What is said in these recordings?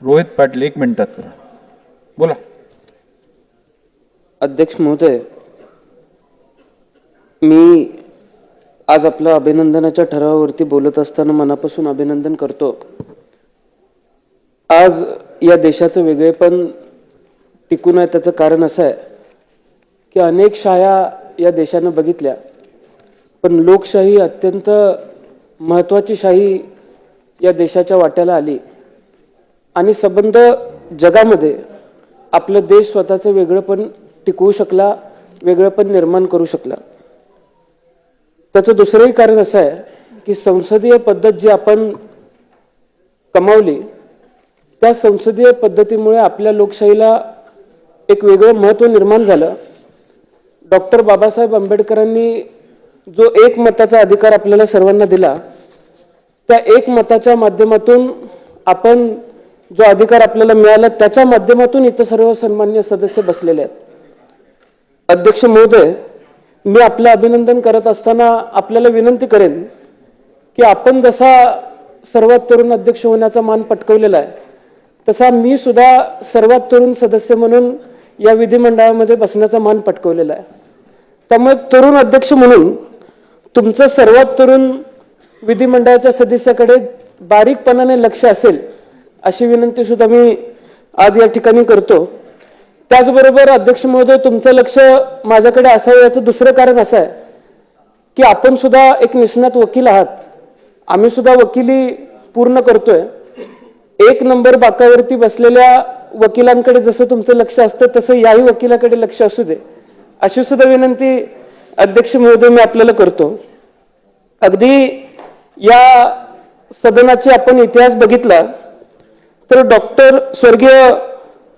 रोहित पाटील 1 मिनिटात करा. बोला. अध्यक्ष महोदय, मी आज आपल्या अभिनंदनाच्या ठरावावरती बोलत असताना मनापासून अभिनंदन करतो. आज या देशाचं वेगळेपण टिकून आहे त्याचं कारण असं आहे की अनेक शाया या देशानं बघितल्या, पण लोकशाही अत्यंत महत्त्वाची शाही या देशाच्या वाट्याला आली आणि संबंध जगामध्ये आपलं देश स्वतःचं वेगळेपण टिकवू शकला, वेगळेपण निर्माण करू शकला. त्याचं दुसरंही कारण असं आहे की संसदीय पद्धत जी आपण कमावली त्या संसदीय पद्धतीमुळे आपल्या लोकशाहीला एक वेगळं महत्त्व निर्माण झालं. डॉक्टर बाबासाहेब आंबेडकरांनी जो एकमताचा अधिकार आपल्याला सर्वांना दिला, त्या एकमताच्या माध्यमातून आपण जो अधिकार आपल्याला मिळाला त्याच्या माध्यमातून इथं सर्व सन्माननीय सदस्य बसलेले आहेत. अध्यक्ष महोदय, मी आपलं अभिनंदन करत असताना आपल्याला विनंती करेन की आपण जसा सर्वात तरुण अध्यक्ष होण्याचा मान पटकवलेला आहे तसा मी सुद्धा सर्वात तरुण सदस्य म्हणून या विधिमंडळामध्ये बसण्याचा मान पटकवलेला आहे. त्यामुळे तरुण अध्यक्ष म्हणून तुमचं सर्वात तरुण विधिमंडळाच्या सदस्याकडे बारीकपणाने लक्ष असेल अशी विनंती सुद्धा मी आज या ठिकाणी करतो. त्याचबरोबर अध्यक्ष महोदय, तुमचं लक्ष माझ्याकडे असावं याचं दुसरं कारण असं आहे की आपण सुद्धा एक निष्णात वकील आहात. आम्ही सुद्धा वकिली पूर्ण करतोय. 1 नंबर बाकावरती बसलेल्या वकिलांकडे जसं तुमचं लक्ष असतं तसं याही वकिलाकडे लक्ष असू दे अशी सुद्धा विनंती अध्यक्ष महोदय मी आपल्याला करतो. अगदी या सदनाची आपण इतिहास बघितला तर डॉक्टर स्वर्गीय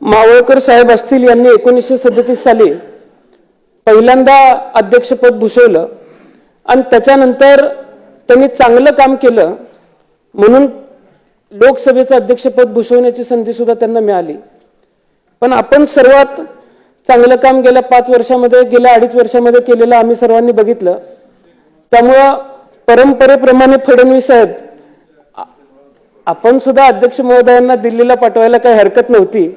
मावळकर साहेब असतील यांनी 1937 साली पहिल्यांदा अध्यक्षपद भूषवलं आणि त्याच्यानंतर त्यांनी चांगलं काम केलं म्हणून लोकसभेचं अध्यक्षपद भूषवण्याची संधी सुद्धा त्यांना मिळाली. पण आपण सर्वात चांगलं काम गेल्या 5 वर्षामध्ये, गेल्या 2.5 वर्षामध्ये केलेलं आम्ही सर्वांनी बघितलं. त्यामुळं परंपरेप्रमाणे फडणवीस साहेब, आपण सुद्धा अध्यक्ष महोदयांना दिल्लीला पाठवायला काही हरकत नव्हती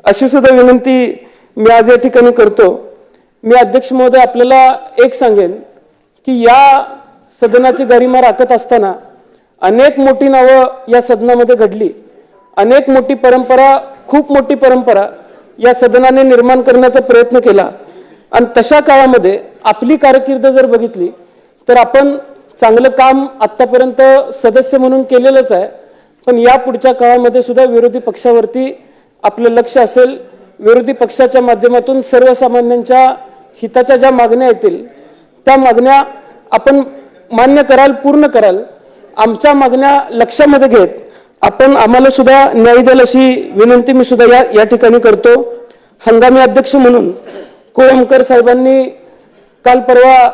अशी सुद्धा विनंती मी आज या ठिकाणी करतो. मी अध्यक्ष महोदय आपल्याला एक सांगेन की या सदनाची गरिमा राखत असताना अनेक मोठी नावं या सदनामध्ये घडली, अनेक मोठी परंपरा, खूप मोठी परंपरा या सदनाने निर्माण करण्याचा प्रयत्न केला आणि तशा काळामध्ये आपली कारकीर्द जर बघितली तर आपण चांगलं काम आत्तापर्यंत सदस्य म्हणून केलेलंच आहे. पण या पुढच्या काळामध्ये सुद्धा विरोधी पक्षावरती आपलं लक्ष असेल. विरोधी पक्षाच्या माध्यमातून सर्वसामान्यांच्या हिताच्या ज्या मागण्या येतील त्या मागण्या आपण मान्य कराल, पूर्ण कराल. आमच्या मागण्या लक्षामध्ये घेत आपण आम्हाला सुद्धा न्याय द्याल अशी विनंती मी सुद्धा या ठिकाणी करतो. हंगामी अध्यक्ष म्हणून कोळंबकर साहेबांनी काल परवा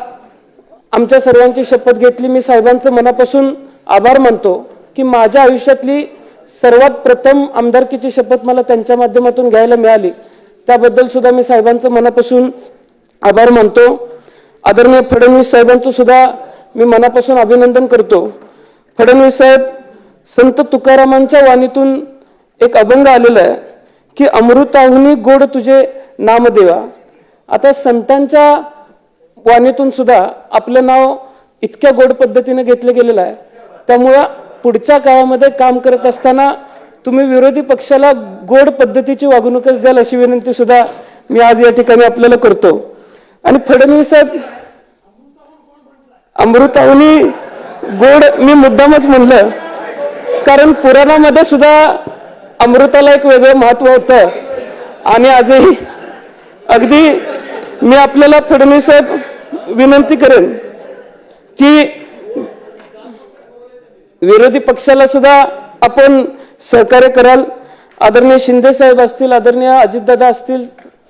आमच्या सर्वांची शपथ घेतली. मी साहेबांचं मनापासून आभार मानतो की माझ्या आयुष्यातली सर्वात प्रथम आमदारकीची शपथ मला त्यांच्या माध्यमातून घ्यायला मिळाली. त्याबद्दल सुद्धा मी साहेबांचं मनापासून आभार मानतो. आदरणीय फडणवीस साहेबांचं सुद्धा मी मनापासून अभिनंदन करतो. फडणवीस साहेब, संत तुकारामांच्या वाणीतून एक अभंग आलेला आहे की अमृताहुनी गोड तुझे नामदेवा. आता संतांच्या वाणीतून सुद्धा आपलं नाव इतक्या गोड पद्धतीने घेतलं गेलेलं आहे. त्यामुळं पुढच्या काळामध्ये काम करत असताना तुम्ही विरोधी पक्षाला गोड पद्धतीची वागणूकच द्याल अशी विनंती सुद्धा मी आज या ठिकाणी आपल्याला करतो. आणि फडणवीस साहेब, अमृताहुनी गोड मी मुद्दामच म्हणलं कारण पुराणामध्ये सुद्धा अमृताला एक वेगळं महत्व होतं आणि आजही अगदी मी आपल्याला फडणवीस साहेब विनंती करेन की विरोधी पक्षाला सुद्धा आपण सहकार्य कराल. आदरणीय शिंदे साहेब असतील, आदरणीय अजितदादा असतील,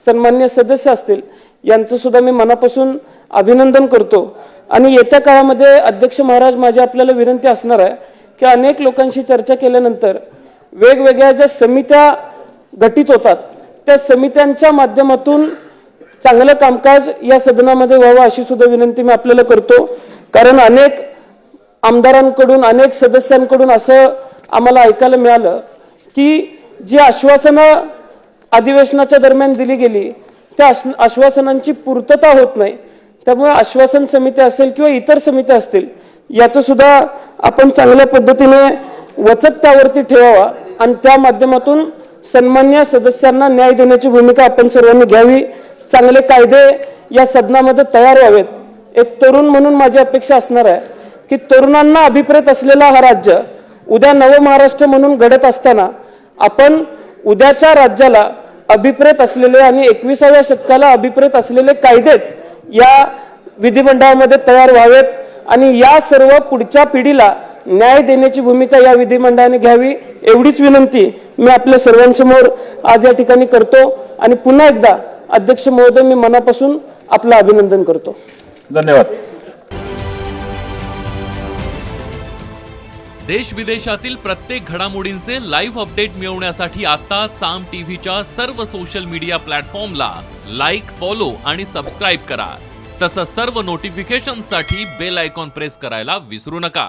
सन्माननीय सदस्य असतील, यांचं सुद्धा मी मनापासून अभिनंदन करतो. आणि येत्या काळामध्ये अध्यक्ष महाराज, माझी आपल्याला विनंती असणार आहे की अनेक लोकांशी चर्चा केल्यानंतर वेगवेगळ्या ज्या समित्या गठीत होतात त्या समित्यांच्या माध्यमातून चांगलं कामकाज या सदनामध्ये व्हावं अशी सुद्धा विनंती मी आपल्याला करतो. कारण अनेक आमदारांकडून, अनेक सदस्यांकडून असं आम्हाला ऐकायला मिळालं की जी आश्वासनं अधिवेशनाच्या दरम्यान दिली गेली त्या आश्वासनांची पूर्तता होत नाही. त्यामुळे आश्वासन समिती असेल किंवा इतर समित्या असतील याचं सुद्धा आपण चांगल्या पद्धतीने वचक त्यावरती ठेवावा आणि त्या माध्यमातून सन्मान्य सदस्यांना न्याय देण्याची भूमिका आपण सर्वांनी घ्यावी. चांगले कायदे या सदनामध्ये तयार व्हावेत. एक तरुण म्हणून माझी अपेक्षा असणार आहे की तरुणांना अभिप्रेत असलेला हा राज्य उद्या नवमहाराष्ट्र म्हणून घडत असताना आपण उद्याच्या राज्याला अभिप्रेत असलेले आणि 21व्या शतकाला अभिप्रेत असलेले कायदेच या विधिमंडळामध्ये तयार व्हावेत आणि या सर्व पुढच्या पिढीला न्याय देण्याची भूमिका या विधिमंडळाने घ्यावी एवढीच विनंती मी आपल्या सर्वांसमोर आज या ठिकाणी करतो आणि पुन्हा एकदा अध्यक्ष महोदय मी मनापासून आपलं अभिनंदन करतो. धन्यवाद. देश विदेशातील प्रत्येक घडामोडींचे लाईव्ह अपडेट मिळवण्यासाठी आता साम टीव्हीच्या सर्व सोशल मीडिया प्लॅटफॉर्मला लाईक, फॉलो आणि सबस्क्राईब करा. तसंच सर्व नोटिफिकेशनसाठी बेल आयकॉन प्रेस करायला विसरू नका.